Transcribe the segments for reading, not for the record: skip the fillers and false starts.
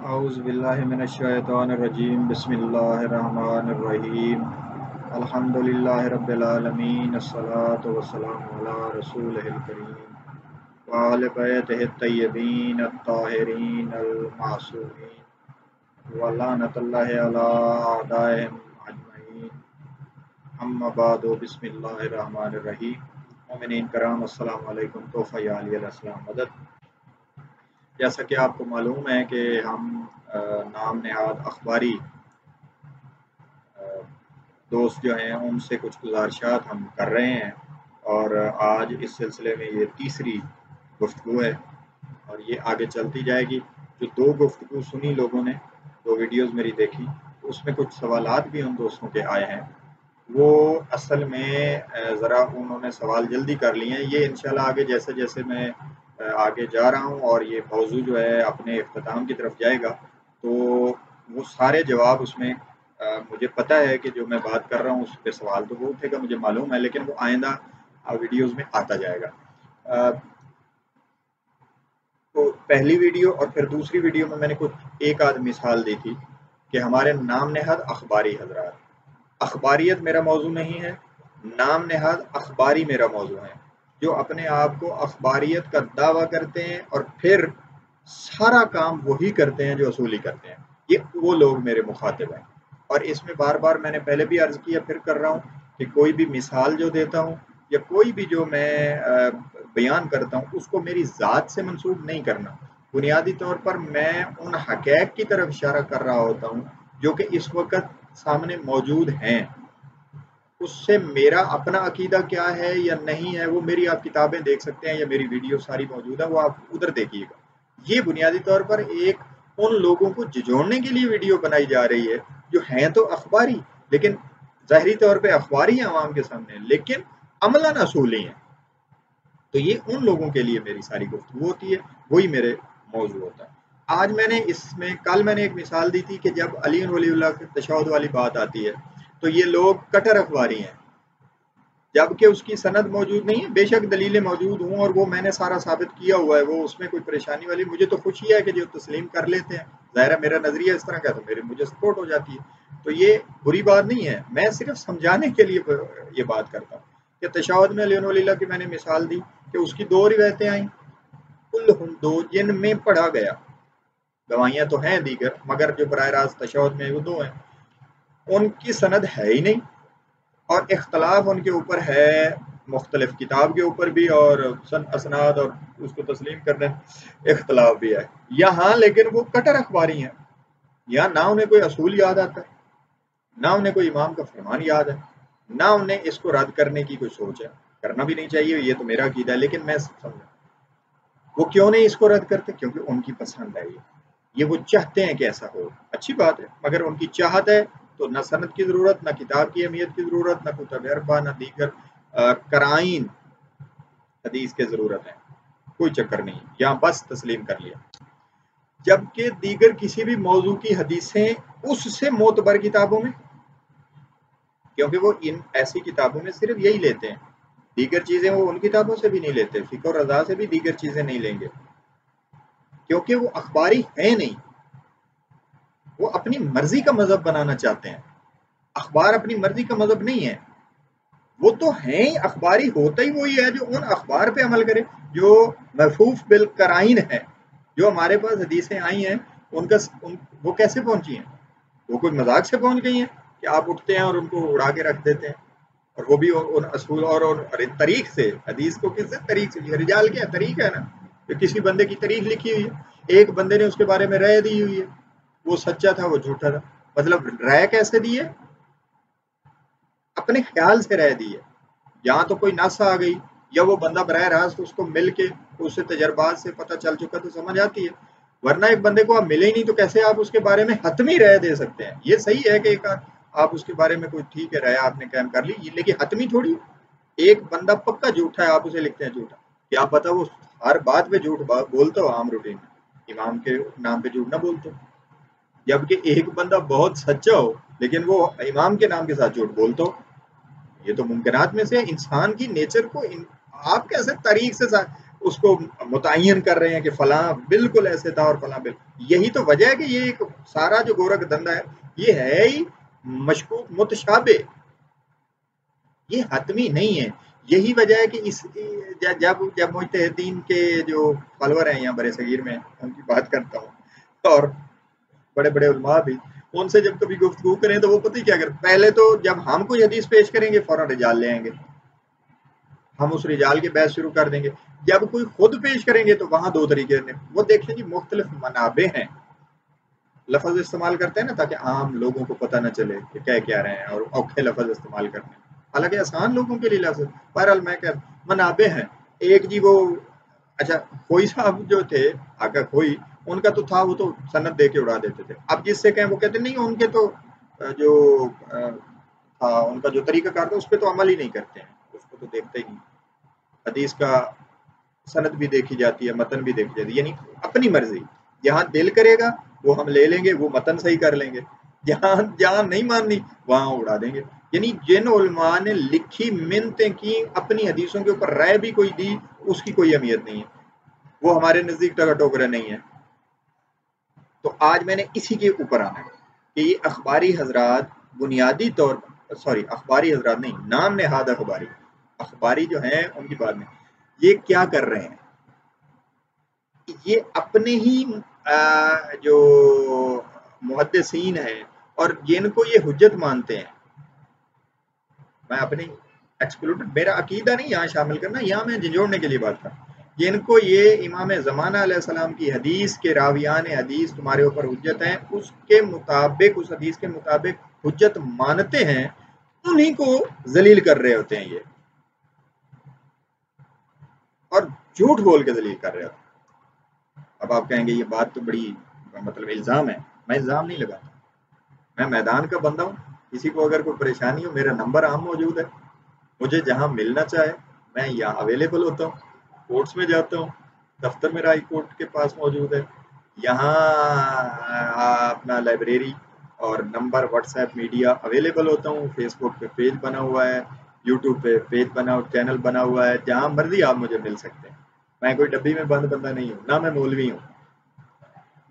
اعوذ باللہ من الشیطان الرجیم بسم اللہ الرحمن الرحیم الحمدللہ رب العالمین الصلاۃ والسلام علی رسولہ الکریم وعلی بیتہ الطیبین الطاہرین المعصومین ولعنۃ اللہ علی اعدائہم اجمعین اما بعد بسم اللہ الرحمن الرحیم مومنین کرام السلام علیکم توفیق علیہ السلام مدد۔ جیسا کہ آپ کو معلوم ہے کہ ہم نام نہاد اخباری دوست جو ہیں ان سے کچھ گزارشات ہم کر رہے ہیں، اور آج اس سلسلے میں یہ تیسری گفتگو ہے اور یہ آگے چلتی جائے گی۔ جو دو گفتگو سنی لوگوں نے، دو ویڈیوز میری دیکھی، اس میں کچھ سوالات بھی ان دوستوں کے آئے ہیں، وہ اصل میں ذرا انہوں نے سوال جلدی کر لیے ہیں۔ یہ انشاءاللہ آگے جیسے جیسے میں آگے جا رہا ہوں اور یہ موضوع جو ہے اپنے اختتام کی طرف جائے گا، تو وہ سارے جواب اس میں مجھے پتا ہے کہ جو میں بات کر رہا ہوں اس پہ سوال تو وہ اٹھے گا، مجھے معلوم ہے، لیکن وہ آئندہ ویڈیوز میں آتا جائے گا۔ تو پہلی ویڈیو اور پھر دوسری ویڈیو میں نے کچھ ایک آدھ مثال دی تھی کہ ہمارے نام نہاد اخباری حضرات، اخباریت میرا موضوع نہیں ہے، نام نہاد اخباری میرا موضوع ہے، جو اپنے آپ کو اخباریت کا دعویٰ کرتے ہیں اور پھر سارا کام وہی کرتے ہیں جو اصولی کرتے ہیں، یہ وہ لوگ میرے مخاطب ہیں۔ اور اس میں بار بار میں نے پہلے بھی عرض کیا، پھر کر رہا ہوں کہ کوئی بھی مثال جو دیتا ہوں یا کوئی بھی جو میں بیان کرتا ہوں اس کو میری ذات سے منسوب نہیں کرنا، بنیادی طور پر میں ان حقائق کی طرف اشارہ کر رہا ہوتا ہوں جو کہ اس وقت سامنے موجود ہیں۔ اس سے میرا اپنا عقیدہ کیا ہے یا نہیں ہے وہ میری آپ کتابیں دیکھ سکتے ہیں یا میری ویڈیو ساری موجود ہے، وہ آپ ادھر دیکھیے گا۔ یہ بنیادی طور پر ایک ان لوگوں کو جھجوڑنے کے لیے ویڈیو بنائی جا رہی ہے جو ہیں تو اخباری، لیکن ظاہری طور پہ اخباری ہیں عوام کے سامنے، لیکن عملاً اصولی ہیں۔ تو یہ ان لوگوں کے لیے میری ساری گفتگو ہوتی ہے، وہی میرے موضوع ہوتا ہے۔ آج میں نے کل میں نے ایک مثال دی تھی کہ جب علی ولی اللہ کے تشہد والی بات آتی ہے تو یہ لوگ کٹر اخباری ہیں، جبکہ اس کی سند موجود نہیں ہے، بے شک دلیلیں موجود ہوں اور وہ میں نے سارا ثابت کیا ہوا ہے، وہ اس میں کوئی پریشانی والی مجھے تو خوشی ہے کہ جو تسلیم کر لیتے ہیں، ظاہر ہے میرا نظریہ اس طرح کا تو مجھے سپورٹ ہو جاتی ہے، تو یہ بری بات نہیں ہے، میں صرف سمجھانے کے لیے یہ بات کرتا ہوں کہ تشہد میں علی ولی اللہ کی میں نے مثال دی کہ اس کی دو روایتیں آئیں، کلہم دو، جن میں پڑھا گیا، گواہیاں تو ہیں دیگر مگر جو براہ راست تشہد میں وہ دو ہیں، ان کی سند ہے ہی نہیں، اور اختلاف ان کے اوپر ہے، مختلف کتاب کے اوپر بھی اور اسناد اور اس کو تسلیم کرنے اختلاف بھی ہے یہاں، لیکن وہ کٹر اخباری ہیں، یہاں نہ انہیں کوئی اصول یاد آتا ہے، نہ انہیں کوئی امام کا فرمان یاد ہے، نہ انہیں اس کو رد کرنے کی کوئی سوچ ہے، کرنا بھی نہیں چاہیے، یہ تو میرا عقیدہ ہے، لیکن میں سمجھا وہ کیوں نہیں اس کو رد کرتے، کیونکہ ان کی پسند ہے، یہ وہ چاہتے ہیں کہ ایسا ہو، اچھی بات ہے، مگر ان کی چاہت ہے تو نہ سند کی ضرورت، نہ کتاب کی اہمیت کی ضرورت، نہ کتب اربع، نہ دیگر قرائن حدیث کی ضرورت ہے، کوئی چکر نہیں، یہاں بس تسلیم کر لیا۔ جبکہ دیگر کسی بھی موضوع کی حدیثیں اس سے معتبر کتابوں میں، کیونکہ وہ ان ایسی کتابوں میں صرف یہی لیتے ہیں، دیگر چیزیں وہ ان کتابوں سے بھی نہیں لیتے، فقہ اور رضا سے بھی دیگر چیزیں نہیں لیں گے، کیونکہ وہ اخباری ہیں نہیں، وہ اپنی مرضی کا مذہب بنانا چاہتے ہیں، اخبار اپنی مرضی کا مذہب نہیں ہے، وہ تو ہیں اخباری، ہوتا ہی وہی ہے جو ان اخبار پہ عمل کرے جو محفوظ بالقرائن ہے، جو ہمارے پاس حدیثیں آئی ہیں وہ کیسے پہنچی ہیں، وہ کوئی مذاق سے پہنچ گئی ہیں کہ آپ اٹھتے ہیں اور ان کو اڑا کے رکھ دیتے ہیں، اور وہ بھی ان اصول اور طریق سے، حدیث کو کس سے طریق سے، رجال کیا طریق ہے نا، کہ کسی بندے کی تاریخ لکھی ہوئی ہے، ایک بندے نے اس کے بارے میں رائے دی ہوئی ہے، وہ سچا تھا وہ جھوٹا تھا، مطلب رائے کیسے دی ہے، اپنے خیال سے رائے دی ہے، یہاں تو کوئی نص آ گئی یا وہ بندہ براہ راست اس کو مل کے اس سے تجربات سے پتہ چل چکا تو سمجھ آتی ہے، ورنہ ایک بندے کو آپ ملے ہی نہیں تو کیسے آپ اس کے بارے میں حتمی رائے دے سکتے ہیں۔ یہ صحیح ہے کہ ایک آپ اس کے بارے میں کوئی ٹھیک ہے رائے آپ نے قائم کر لی، لیکن حتمی تھوڑی، ایک بندہ پکا جھوٹا ہے آپ اسے لکھتے ہیں جھوٹا، کیا پتا وہ ہر بات پہ جھوٹ بولتا ہو، عام روٹین میں امام کے نام پہ جھوٹ نہ بولتے، جبکہ ایک بندہ بہت سچا ہو لیکن وہ امام کے نام کے ساتھ جھوٹ بولتا ہو، یہ تو ممکنات میں سے انسان کی نیچر کو آپ کیسے تاریخ سے اس کو متعین کر رہے ہیں کہ فلاں بالکل ایسے تھا اور فلاں بالکل. یہی تو وجہ ہے کہ یہ ایک سارا جو گورکھ دھندا ہے یہ ہے ہی مشکوک متشابہ، یہ حتمی نہیں ہے. یہی وجہ ہے کہ جب مجتہدین کے جو فالوور ہیں یہاں برے صغیر میں ان کی بات کرتا ہوں اور بڑے بڑے علماء بھی، ان سے جب کبھی گفتگو کریں تو وہ پتہ ہی کیا کریں، پہلے تو جب ہم کوئی حدیث پیش کریں گے فوراً رجال لے آئیں گے، ہم اس رجال کے بحث شروع کر دیں گے. جب کوئی خود پیش کریں گے تو وہاں دو طریقے ہیں، وہ دیکھیں جی مختلف منابع ہیں، لفظ استعمال کرتے ہیں نا تاکہ عام لوگوں کو پتہ نہ چلے کہ کیا رہے ہیں اور اوکھے لفظ استعمال کرتے ہیں، حالانکہ آسان لوگوں کے لیے لفظ. بہرحال میں کہ منابع ہیں. ایک جی وہ اچھا خوئی صاحب جو تھے آقا خوئی، ان کا تو تھا وہ تو سند دے کے اڑا دیتے تھے. اب جس سے کہیں وہ کہتے نہیں ان کے تو جو تھا ان کا جو طریقہ کار تھا اس پہ تو عمل ہی نہیں کرتے ہیں، اس کو تو دیکھتے ہی نہیں. حدیث کا سند بھی دیکھی جاتی ہے، متن بھی دیکھی جاتی ہے، یعنی اپنی مرضی. جہاں دل کرے گا وہ ہم لے لیں گے، وہ متن صحیح کر لیں گے، جہاں نہیں ماننی وہاں اڑا دیں گے. یعنی جن علماء نے لکھی منتیں کی اپنی حدیثوں کے اوپر رائے بھی کوئی دی، اس کی کوئی اہمیت نہیں ہے، وہ ہمارے نزدیک ٹگا ٹوکرا نہیں ہے. تو آج میں نے اسی کے اوپر آنا ہے کہ یہ اخباری حضرات بنیادی طور پر اخباری حضرات نہیں، نام نہاد اخباری جو ہیں ان کی بات میں یہ کیا کر رہے ہیں، یہ اپنے ہی جو محدثین ہیں اور جن کو یہ حجت مانتے ہیں، میں اپنی ایکسکلوڈ میرا عقیدہ نہیں یہاں شامل کرنا، یہاں میں جھنجھوڑنے کے لیے بات کر، جن کو یہ امام زمانہ علیہ السلام کی حدیث کے راویان حدیث تمہارے اوپر حجت ہیں، اس کے مطابق اس حدیث کے مطابق حجت مانتے ہیں، انہی کو ذلیل کر رہے ہوتے ہیں یہ، اور جھوٹ بول کے ذلیل کر رہے ہوتے ہیں. اب آپ کہیں گے یہ بات تو بڑی مطلب الزام ہے، میں الزام نہیں لگاتا، میں میدان کا بندہ ہوں. کسی کو اگر کوئی پریشانی ہو میرا نمبر عام موجود ہے، مجھے جہاں ملنا چاہے میں یہاں اویلیبل ہوتا ہوں، کورٹس میں جاتا ہوں، دفتر میرا ہائی کورٹ کے پاس موجود ہے، یہاں اپنا لائبریری اور number what's app media available ہوتا ہوں، فیس بک پہ پیج بنا ہوا ہے، یوٹیوب پہ پیج بنا چینل بنا ہوا ہے، جہاں مرضی آپ مجھے مل سکتے ہیں. میں کوئی ڈبی میں بند بندہ نہیں ہوں، نہ میں مولوی ہوں،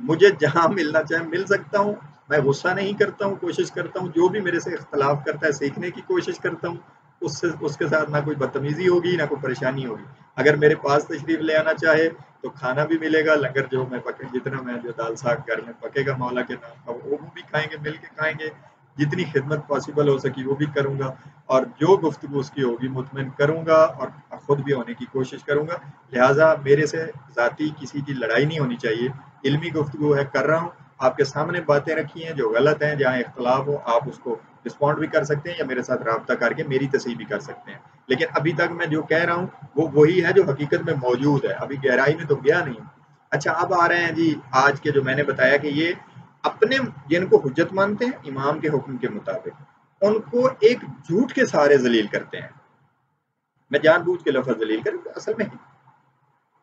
مجھے جہاں ملنا چاہے مل سکتا ہوں. میں غصہ نہیں کرتا ہوں، کوشش کرتا ہوں جو بھی میرے سے اختلاف کرتا ہے سیکھنے کی کوشش کرتا ہوں، اس کے ساتھ نہ کوئی بدتمیزی ہوگی نہ کوئی پریشانی ہوگی. اگر میرے پاس تشریف لے آنا چاہے تو کھانا بھی ملے گا، لنگر جو میں جتنا میں جو دال ساگ گھر میں پکے گا مولا کے نام کا وہ بھی کھائیں گے، مل کے کھائیں گے، جتنی خدمت پاسبل ہو سکی وہ بھی کروں گا، اور جو گفتگو اس کی ہوگی مطمئن کروں گا اور خود بھی ہونے کی کوشش کروں گا. لہٰذا میرے سے ذاتی کسی کی لڑائی نہیں ہونی چاہیے، علمی گفتگو ہے کر رہا ہوں، آپ کے سامنے باتیں رکھی ہیں جو غلط ہیں، جہاں اختلاف ہو آپ اس کو رسپونڈ بھی کر سکتے ہیں یا میرے ساتھ رابطہ کر کے میری تصحیح بھی کر سکتے ہیں. لیکن ابھی تک میں جو کہہ رہا ہوں وہ وہی ہے جو حقیقت میں موجود ہے، ابھی گہرائی میں تو گیا نہیں. اچھا اب آ رہے ہیں جی آج کے جو میں نے بتایا کہ یہ اپنے جن کو حجت مانتے ہیں امام کے حکم کے مطابق ان کو ایک جھوٹ کے سہارے ذلیل کرتے ہیں. میں جان بوجھ کے لفظ ذلیل کر اصل میں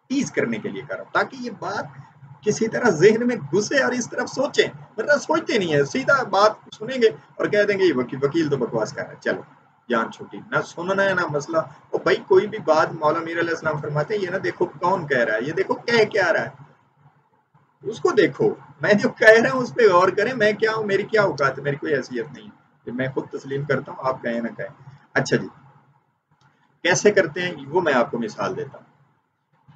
تیز کرنے کے لیے کر رہا ہوں تاکہ یہ بات کسی طرح ذہن میں گھسے اور اس طرف سوچیں، مطلب سوچتے نہیں ہے، سیدھا بات سنیں گے اور کہہ دیں گے یہ وکیل تو بکواس کر رہا ہے، چلو جان چھوٹی، نہ سننا ہے نہ مسئلہ. اور بھائی کوئی بھی بات مولا میر علیہ السلام فرماتے ہیں یہ نہ دیکھو کون کہہ رہا ہے، یہ دیکھو کہہ کیا رہا ہے، اس کو دیکھو، میں جو کہہ رہا ہوں اس پہ غور کریں، میں کیا ہوں، میری کیا اوقات ہے، میری کوئی حیثیت نہیں کہ میں خود تسلیم کرتا ہوں آپ کہیں نہ کہیں. اچھا جی کیسے کرتے ہیں وہ میں آپ کو مثال دیتا ہوں.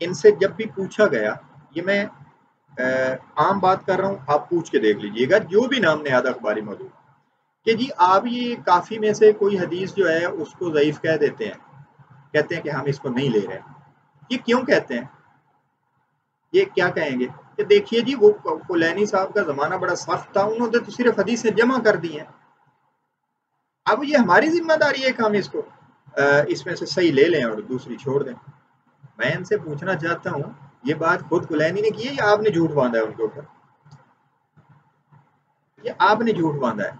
ان سے جب بھی پوچھا گیا، یہ میں عام بات کر رہا ہوں، آپ پوچھ کے دیکھ لیجئے گا جو بھی نام نہاد اخباری موجود کہ جی آپ یہ کافی میں سے کوئی حدیث جو ہے اس کو ضعیف کہہ دیتے ہیں، کہتے ہیں کہ ہم اس کو نہیں لے رہے. یہ کیوں کہتے ہیں، یہ کیا کہیں گے کہ دیکھیے جی وہ کلینی صاحب کا زمانہ بڑا سخت تھا، انہوں نے تو صرف حدیثیں جمع کر دی ہیں، اب یہ ہماری ذمہ داری ہے کہ ہم اس کو اس میں سے صحیح لے لیں اور دوسری چھوڑ دیں. میں ان سے پوچھنا چاہتا ہوں یہ بات خود کلینی نے کی ہے یا آپ نے جھوٹ باندھا ہے ان کے اوپر، یہ آپ نے جھوٹ باندھا ہے.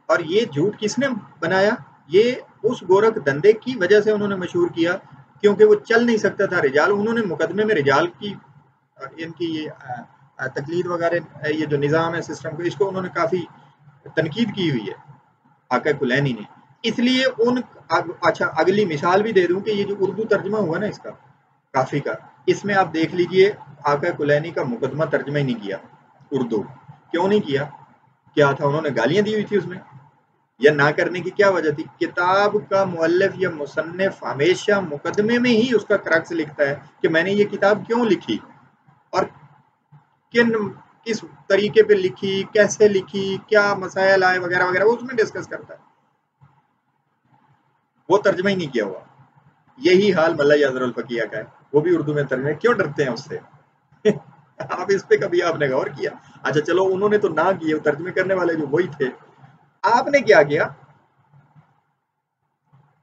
اور یہ جھوٹ کس نے بنایا، یہ اس گورکھ دھندے کی وجہ سے انہوں نے مشہور کیا کیونکہ وہ چل نہیں سکتا تھا رجال، انہوں نے مقدمے میں رجال کی ان کی یہ تقلید وغیرہ یہ جو نظام ہے سسٹم کو، اس کو انہوں نے کافی تنقید کی ہوئی ہے آقا کلینی نے. اس لیے اچھا اگلی مثال بھی دے دوں کہ یہ جو اردو ترجمہ ہوا نا اس کا، کافی کا، اس میں آپ دیکھ لیجئے آقا کلینی کا مقدمہ ترجمہ ہی نہیں کیا اردو. کیوں نہیں کیا؟ کیا تھا، انہوں نے گالیاں دی ہوئی تھی اس میں، یا نہ کرنے کی کیا وجہ تھی؟ کتاب کا مؤلف یا مصنف ہمیشہ مقدمے میں ہی اس کا کرکس لکھتا ہے کہ میں نے یہ کتاب کیوں لکھی اور کس طریقے پہ لکھی، کیسے لکھی، کیا مسائل آئے وغیرہ وغیرہ، وہ اس میں ڈسکس کرتا ہے. وہ ترجمہ ہی نہیں کیا ہوا. یہی حال ملا یاسر الفقیہ کا ہے، وہ بھی اردو میں ترجمہ. کیوں ڈرتے ہیں اس سے؟ آپ اس پہ کبھی آپ نے غور کیا؟ اچھا چلو انہوں نے تو نہ کیے، ترجمے کرنے والے جو وہی تھے. آپ نے کیا کیا؟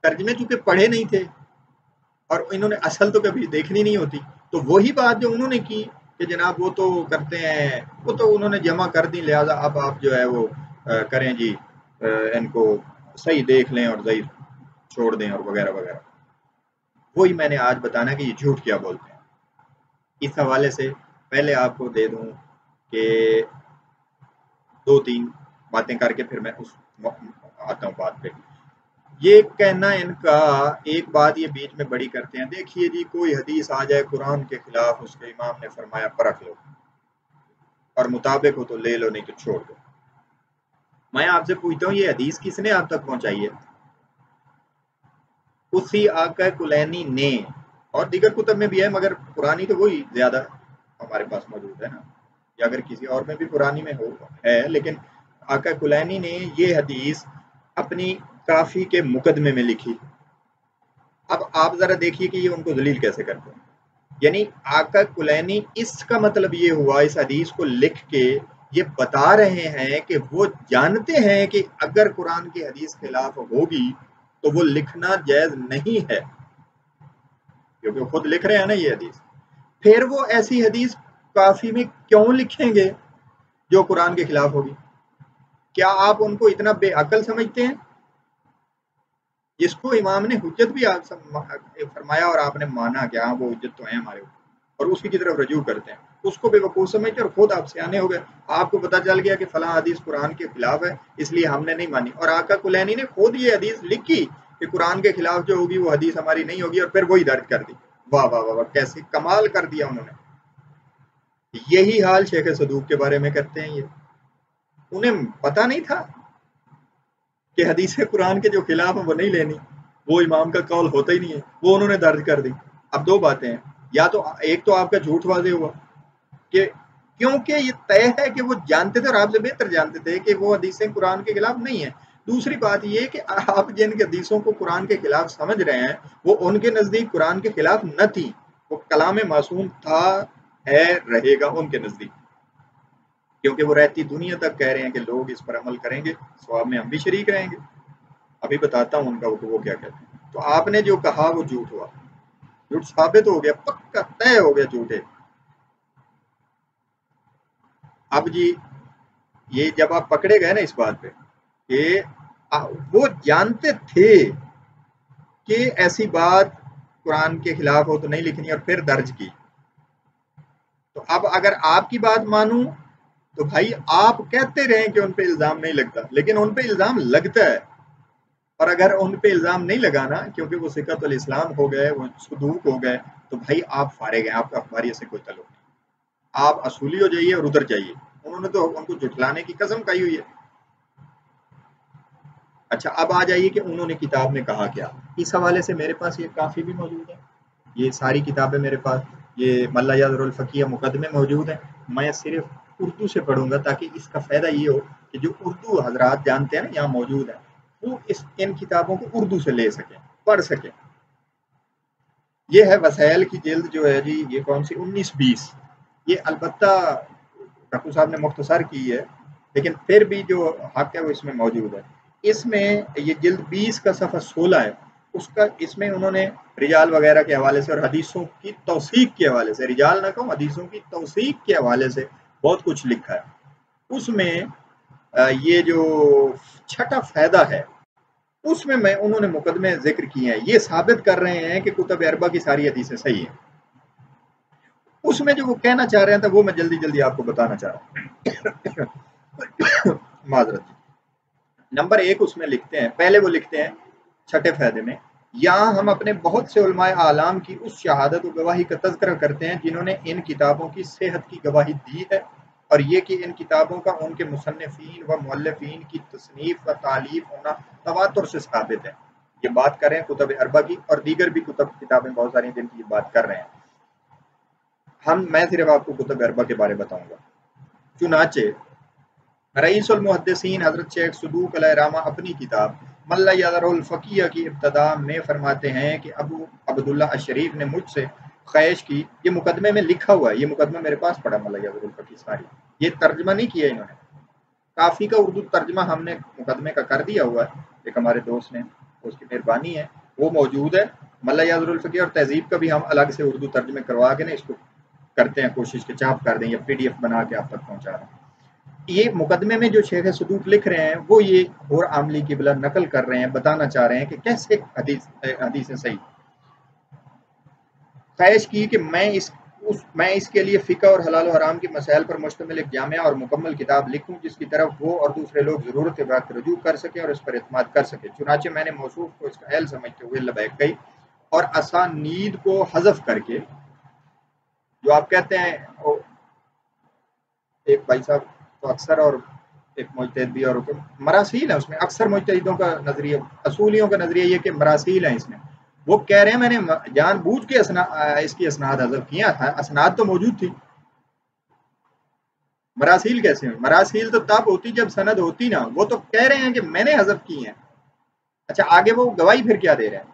ترجمے چونکہ پڑھے نہیں تھے اور انہوں نے اصل تو کبھی دیکھنی نہیں ہوتی، تو وہی بات جو انہوں نے کی کہ جناب وہ تو کرتے ہیں، وہ تو انہوں نے جمع کر دی، لہٰذا اب آپ جو ہے وہ کریں جی، ان کو صحیح دیکھ لیں اور ضعیف چھوڑ دیں اور وغیرہ وغیرہ. وہی میں نے آج بتانا کہ یہ جھوٹ کیا بولتے ہیں. اس حوالے سے پہلے آپ کو دے دوں کہ 2-3 باتیں کر کے پھر میں اس آتا ہوں بات پہ. یہ کہنا ان کا، ایک بات یہ بیچ میں بڑی کرتے ہیں، دیکھیے جی کوئی حدیث آ جائے قرآن کے خلاف، اس کے امام نے فرمایا پرکھ لو اور مطابق ہو تو لے لو، نہیں تو چھوڑ دو. میں آپ سے پوچھتا ہوں یہ حدیث کس نے آپ تک پہنچائی ہے؟ اسی آقا کلینی نے، اور دیگر کتب میں بھی ہے مگر قرآنی تو وہی زیادہ ہمارے پاس موجود ہے نا، یا اگر کسی اور میں بھی قرآنی میں ہے، لیکن آقا کلینی نے یہ حدیث اپنی کافی کے مقدمے میں لکھی. اب آپ ذرا دیکھیے کہ یہ ان کو ذلیل کیسے کرتے ہیں. یعنی آقا کلینی، اس کا مطلب یہ ہوا اس حدیث کو لکھ کے یہ بتا رہے ہیں کہ وہ جانتے ہیں کہ اگر قرآن کی حدیث خلاف ہوگی تو وہ لکھنا جائز نہیں ہے، کیونکہ وہ خود لکھ رہے ہیں نا یہ حدیث. پھر وہ ایسی حدیث کافی میں کیوں لکھیں گے جو قرآن کے خلاف ہوگی؟ کیا آپ ان کو اتنا بے عقل سمجھتے ہیں؟ جس کو امام نے حجت بھی فرمایا اور آپ نے مانا کہ ہاں وہ حجت تو ہے ہمارے اوپر، اور اسی کی طرف رجوع کرتے ہیں، اس کو بے وقوف سمجھتے اور خود آپ سیانے ہو گئے. آپ کو پتہ چل گیا کہ فلاں حدیث قرآن کے خلاف ہے اس لیے ہم نے نہیں مانی، اور آقا کلینی نے خود یہ حدیث لکھی کہ قرآن کے خلاف جو ہوگی وہ حدیث ہماری نہیں ہوگی، اور پھر وہی درج کر دی. واہ واہ واہ، کیسے کمال کر دیا انہوں نے. یہی حال شیخ صدوق کے بارے میں کرتے ہیں. یہ انہیں پتہ نہیں تھا کہ حدیث قرآن کے جو خلاف ہیں وہ نہیں لینی، وہ امام کا قول ہوتا ہی نہیں ہے، وہ انہوں نے درج کر دی. اب دو باتیں ہیں، یا تو ایک تو آپ کا جھوٹ واضح ہوا کہ کیونکہ یہ طے ہے کہ وہ جانتے تھے اور آپ سے بہتر جانتے تھے کہ وہ حدیثیں قرآن کے خلاف نہیں ہیں. دوسری بات یہ کہ آپ جن حدیثوں کو قرآن کے خلاف سمجھ رہے ہیں وہ ان کے نزدیک قرآن کے خلاف نہ تھی، وہ کلام معصوم تھا، ہے، رہے گا ان کے نزدیک، کیونکہ وہ رہتی دنیا تک کہہ رہے ہیں کہ لوگ اس پر عمل کریں گے، ثواب میں ہم بھی شریک رہیں گے. ابھی بتاتا ہوں ان کا وہ کیا کہتے ہیں. تو آپ نے جو کہا وہ جھوٹ ہوا، جھوٹ ثابت ہو گیا، پکا طے ہو گیا جھوٹے. اب جی یہ جب آپ پکڑے گئے نا اس بات پہ کہ وہ جانتے تھے کہ ایسی بات قرآن کے خلاف ہو تو نہیں لکھنی، اور پھر درج کی. تو اب اگر آپ کی بات مانوں تو بھائی آپ کہتے رہیں کہ ان پہ الزام نہیں لگتا، لیکن ان پہ الزام لگتا ہے. اور اگر ان پہ الزام نہیں لگانا کیونکہ وہ ثقۃ الاسلام ہو گئے، وہ صدوق ہو گئے، تو بھائی آپ فارغ ہیں، آپ کا اخباریت سے کوئی تعلق نہیں، آپ اصولی ہو جائیے اور ادھر جائیے. انہوں نے تو ان کو جھٹلانے کی قسم کھائی ہوئی ہے. اچھا اب آ جائیے کہ انہوں نے کتاب میں کہا کیا. اس حوالے سے میرے پاس یہ کافی بھی موجود ہے، یہ ساری کتابیں میرے پاس، یہ ملا یاسر الفقیہ مقدمے موجود ہیں. میں صرف اردو سے پڑھوں گا تاکہ اس کا فائدہ یہ ہو کہ جو اردو حضرات جانتے ہیں نا یہاں موجود ہیں، وہ ان کتابوں کو اردو سے لے سکیں، پڑھ سکیں. یہ ہے وسائل کی جلد جو ہے جی، یہ کون سی 19-20. یہ البتہ ڈاکٹر صاحب نے مختصر کی ہے، لیکن پھر بھی جو حق ہے وہ اس میں موجود ہے. اس میں یہ جلد 20 کا صفحہ 16 ہے، اس میں انہوں نے رجال وغیرہ کے حوالے سے اور حدیثوں کی توثیق کے حوالے سے، رجال نہ کہوں، حدیثوں کی توثیق کے حوالے سے بہت کچھ لکھا ہے. اس میں یہ جو چھٹا فائدہ ہے اس میں انہوں نے مقدمے ذکر کیے ہیں، یہ ثابت کر رہے ہیں کہ کتب اربع کی ساری حدیثیں صحیح ہیں. اس میں جو وہ کہنا چاہ رہے تھے وہ میں جلدی جلدی آپ کو بتانا چاہ رہا ہوں. معذرت. نمبر 1 اس میں لکھتے ہیں، پہلے وہ لکھتے ہیں چھٹے فائدے میں یہاں ہم اپنے بہت سے علماء اعلام کی اس شہادت و گواہی کا تذکرہ کرتے ہیں جنہوں نے ان کتابوں کی صحت کی گواہی دی ہے، اور یہ کہ ان کتابوں کا ان کے مصنفین و مؤلفین کی تصنیف و تالیف ہونا تواتر سے ثابت ہے۔ یہ بات کر رہے ہیں کتب اربع کی، اور دیگر بھی کتابیں بہت ساری ہیں جن کی بات کر رہے ہیں۔ میں صرف آپ کو کتب اربع کے بارے بتاؤں گا۔ چنانچہ رئیس المحدثین حضرت شیخ صدوق علیہ رحمہ اپنی کتاب من لا یذر الفقیہ کی ابتدا میں فرماتے ہیں کہ ابو عبداللہ الشریف نے مجھ سے خواہش کی، یہ مقدمے میں لکھا ہوا ہے، یہ مقدمہ میرے پاس پڑا من لا یذر الفقیہ ساری، یہ ترجمہ نہیں کیا انہوں نے، کافی کا اردو ترجمہ ہم نے مقدمے کا کر دیا ہوا ہے، ایک ہمارے دوست نے، اس کی مہربانی ہے، وہ موجود ہے۔ من لا یذر الفقیہ اور تہذیب کا بھی ہم الگ سے اردو ترجمے کروا کے نا اس کو کرتے ہیں کوشش کہ چاپ کر دیں یا پی ڈی ایف بنا کے آپ تک پہنچا دیں۔ یہ مقدمے میں جو شیخ صدوق لکھ رہے ہیں وہ یہ غور عاملی کی بلا نقل کر رہے ہیں، بتانا چاہ رہے ہیں کہ کیسے حدیث صحیح خواہش کی کہ میں اس کے لیے فقہ اور حلال و حرام کے مسائل پر مشتمل ایک جامع اور مکمل کتاب لکھوں جس کی طرف وہ اور دوسرے لوگ ضرورت وقت رجوع کر سکیں اور اس پر اعتماد کر سکیں۔ چنانچہ میں نے موصوف کو اس کا اہل سمجھتے ہوئے لبیک کہی اور اسانید کو حذف کر کے، جو آپ کہتے ہیں ایک بھائی صاحب تو اکثر اور ایک مجتہد بھی اور مراسیل ہے، اس میں اکثر مجتہدوں کا نظریہ، اصولیوں کا نظریہ یہ کہ مراسیل ہیں اس میں، وہ کہہ رہے ہیں میں نے جان بوجھ کے اس کی اسناد حذف کیا تھا، اسناد تو موجود تھی، مراسیل کیسے ہیں؟ مراسیل تو تب ہوتی جب سند ہوتی نا، وہ تو کہہ رہے ہیں کہ میں نے حذف کی ہیں۔ اچھا آگے وہ گواہی پھر کیا دے رہے ہیں؟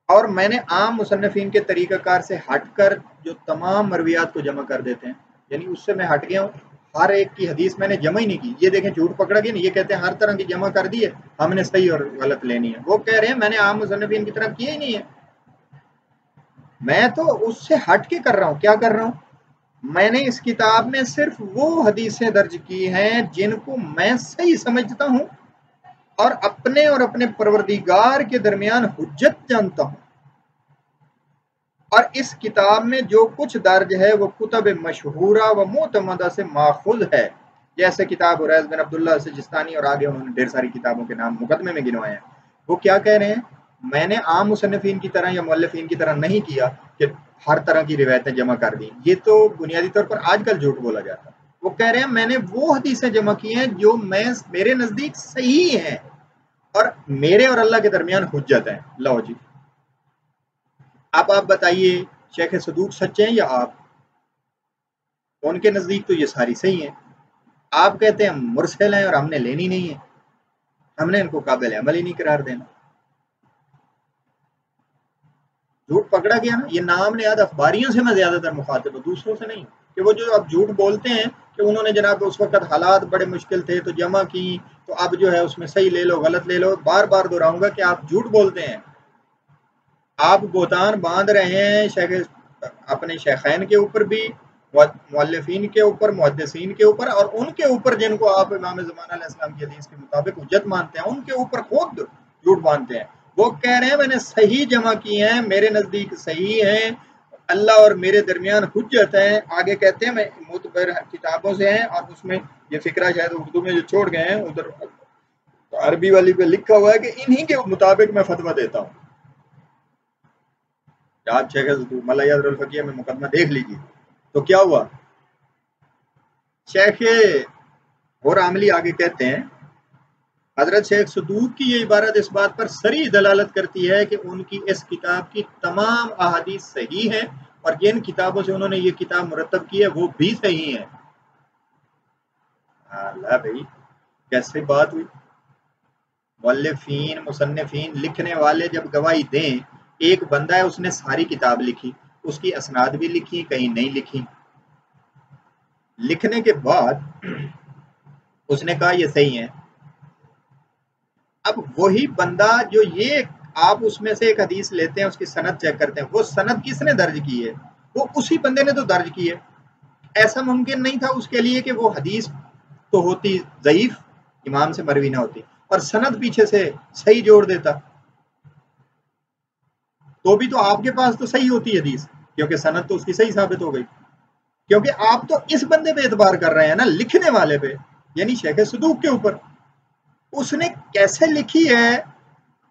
اور میں نے عام مصنفین کے طریقہ کار سے ہٹ کر جو تمام مرویات کو جمع کر دیتے ہیں، یعنی اس سے میں ہٹ گیا ہوں، ہر ایک کی حدیث میں نے جمع ہی نہیں کی۔ یہ دیکھیں جھوٹ پکڑا گیا نہیں، یہ کہتے ہیں ہر طرح کی جمع کر دی ہے، ہم نے صحیح اور غلط لینی ہے، وہ کہہ رہے ہیں میں نے عام مصنفین کی طرف کیا ہی نہیں ہے، میں تو اس سے ہٹ کے کر رہا ہوں۔ کیا کر رہا ہوں؟ میں نے اس کتاب میں صرف وہ حدیثیں درج کی ہیں جن کو میں صحیح سمجھتا ہوں اور اپنے پروردگار کے درمیان حجت جانتا ہوں، اور اس کتاب میں جو کچھ درج ہے وہ کتب مشہورہ و معتمدہ سے ماخوذ ہے، جیسے کتاب عریض بن عبداللہ سجستانی، اور آگے انہوں نے ڈھیر ساری کتابوں کے نام مقدمے میں گنوائے ہیں۔ وہ کیا کہہ رہے ہیں؟ میں نے عام مصنفین کی طرح یا مؤلفین کی طرح نہیں کیا کہ ہر طرح کی روایتیں جمع کر دیں، یہ تو بنیادی طور پر آج کل جھوٹ بولا جاتا ہے۔ وہ کہہ رہے ہیں میں نے وہ حدیثیں جمع کی ہیں جو میرے نزدیک صحیح ہیں اور میرے اور اللہ کے درمیان حجت ہیں۔ لو جی، اب آپ بتائیے شیخ صدوق سچے ہیں یا آپ؟ ان کے نزدیک تو یہ ساری صحیح ہیں، آپ کہتے ہیں مرسل ہیں اور ہم نے لینی نہیں ہے، ہم نے ان کو قابل عمل ہی نہیں قرار دینا۔ جھوٹ پکڑا گیا نا۔ یہ نام نہاد اخباریوں سے میں زیادہ تر مخاطب ہوں، دوسروں سے نہیں، کہ وہ جو اب جھوٹ بولتے ہیں کہ انہوں نے جناب اس وقت حالات بڑے مشکل تھے تو جمع کی، تو اب جو ہے اس میں صحیح لے لو غلط لے لو۔ بار بار دہراؤں گا کہ آپ جھوٹ بولتے ہیں، آپ بہتان باندھ رہے ہیں اپنے شیخین کے اوپر بھی، مؤلفین کے اوپر، محدثین کے اوپر، اور ان کے اوپر جن کو آپ امام زمانہ علیہ السلام کی حدیث کے مطابق حجت مانتے ہیں، ان کے اوپر خود جھوٹ باندھتے ہیں۔ وہ کہہ رہے ہیں میں نے صحیح جمع کی ہیں، میرے نزدیک صحیح ہیں، اللہ اور میرے درمیان حجت ہیں۔ آگے کہتے ہیں میں معتبر کتابوں سے ہیں، اور اس میں یہ فقرہ شاید اردو میں جو چھوڑ گئے ہیں، ادھر عربی والی پہ لکھا ہوا ہے کہ انہی کے مطابق میں فتویٰ دیتا ہوں۔ آپ شیخ ملا یذر الفقیہ میں مقدمہ دیکھ لیجیے تو کیا ہوا۔ شیخ اور عاملی آگے کہتے ہیں حضرت شیخ صدوق کی یہ عبارت اس بات پر صریح دلالت کرتی ہے کہ ان کی اس کتاب کی تمام احادیث صحیح ہیں، اور جن کتابوں سے انہوں نے یہ کتاب مرتب کی ہے وہ بھی صحیح ہیں۔ اللہ بھائی کیسے بات ہوئی؟ مؤلفین، مصنفین، لکھنے والے جب گواہی دیں، ایک بندہ ہے اس نے ساری کتاب لکھی، اس کی اسناد بھی لکھی، کہیں نہیں لکھی، لکھنے کے بعد اس نے کہا یہ صحیح ہے۔ اب وہی بندہ جو یہ آپ اس میں سے ایک حدیث لیتے ہیں، اس کی سند چیک کرتے ہیں، وہ سند کس نے درج کی ہے؟ وہ اسی بندے نے تو درج کی ہے۔ ایسا ممکن نہیں تھا اس کے لیے کہ وہ حدیث تو ہوتی ضعیف، امام سے مروی نہ ہوتی، اور سند پیچھے سے صحیح جوڑ دیتا، تو بھی تو آپ کے پاس تو صحیح ہوتی حدیث، کیونکہ سند تو اس کی صحیح ثابت ہو گئی، کیونکہ آپ تو اس بندے پہ اعتبار کر رہے ہیں نا، لکھنے والے پہ، یعنی شیخ صدوق کے اوپر۔ اس نے کیسے لکھی ہے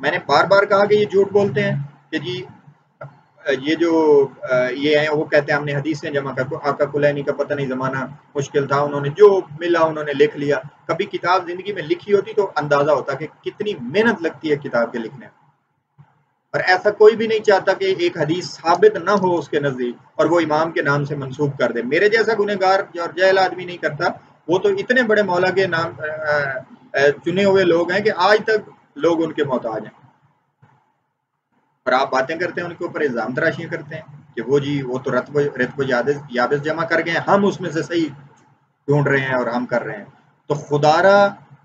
میں نے بار بار کہا کہ یہ جھوٹ بولتے ہیں کہ جی یہ جو یہ ہیں وہ کہتے ہیں ہم نے حدیثیں جمع کر. آقا کلینی کا پتہ نہیں زمانہ مشکل تھا, انہوں نے جو ملا انہوں نے لکھ لیا. کبھی کتاب زندگی میں لکھی ہوتی تو اندازہ ہوتا کہ کتنی محنت لگتی ہے کتاب کے لکھنے میں. اور ایسا کوئی بھی نہیں چاہتا کہ ایک حدیث ثابت نہ ہو اس کے نزدیک اور وہ امام کے نام سے منسوب کر دے. میرے جیسا گنہگار اور جاہل آدمی نہیں کرتا. وہ تو اتنے بڑے مولا کے نام چنے ہوئے لوگ ہیں کہ آج تک لوگ ان کے محتاج ہیں, اور آپ باتیں کرتے ہیں ان کے اوپر الزام تراشیاں کرتے ہیں کہ وہ جی وہ تو رتب یابس جمع کر گئے, ہم اس میں سے صحیح ڈھونڈ رہے ہیں اور ہم کر رہے ہیں. تو خدا را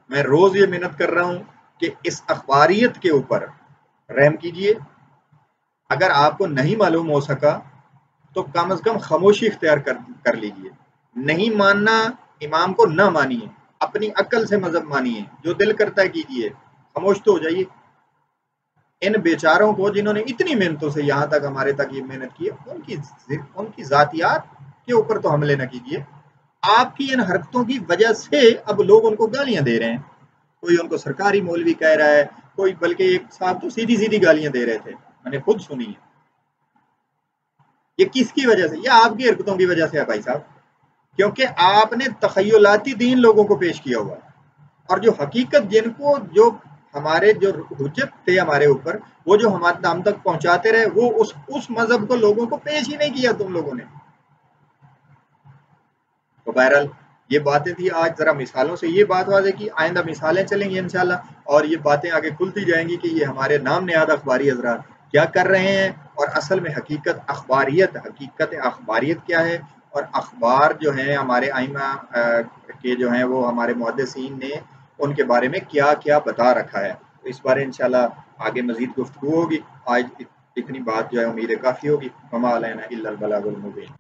میں روز یہ محنت کر رہا ہوں کہ اس اخباریت کے اوپر رحم کیجئے. اگر آپ کو نہیں معلوم ہو سکا تو کم از کم خاموشی اختیار کر لیجئے. نہیں ماننا امام کو نہ مانیے, اپنی عقل سے مذہب مانیے, جو دل کرتا ہے کیجئے, خاموش تو ہو جائیے. ان بیچاروں کو جنہوں نے اتنی محنتوں سے یہاں تک ہمارے تک یہ محنت کی, ان کی ذاتیات کے اوپر تو حملے نہ کیجئے. آپ کی ان حرکتوں کی وجہ سے اب لوگ ان کو گالیاں دے رہے ہیں. کوئی ان کو سرکاری مولوی کہہ رہا ہے, کوئی بلکہ ایک صاحب تو سیدھی سیدھی گالیاں دے رہے تھے, میں نے خود سنی ہے. یہ کس کی وجہ سے؟ یہ آپ کی حرکتوں کی وجہ سے ہے بھائی صاحب, کیونکہ آپ نے تخیلاتی دین لوگوں کو پیش کیا ہوا ہے, اور جو حقیقت جن کو جو ہمارے جو حجت تھے ہمارے اوپر, وہ جو ہمارے ہم تک پہنچاتے رہے, وہ اس مذہب کو لوگوں کو پیش ہی نہیں کیا تم لوگوں نے. تو بہرحال یہ باتیں تھی آج, ذرا مثالوں سے یہ بات واضح کی. آئندہ مثالیں چلیں گی انشاءاللہ, اور یہ باتیں آگے کھلتی جائیں گی کہ یہ ہمارے نام نہاد اخباری حضرات کیا کر رہے ہیں, اور اصل میں حقیقت اخباریت کیا ہے, اور اخبار جو ہیں ہمارے ائمہ کے جو ہیں وہ ہمارے محدثین نے ان کے بارے میں کیا کیا بتا رکھا ہے. تو اس بارے انشاءاللہ آگے مزید گفتگو ہوگی. آج اتنی بات جو ہے امید ہے کافی ہوگی. وما علینا الا البلاغ المبین.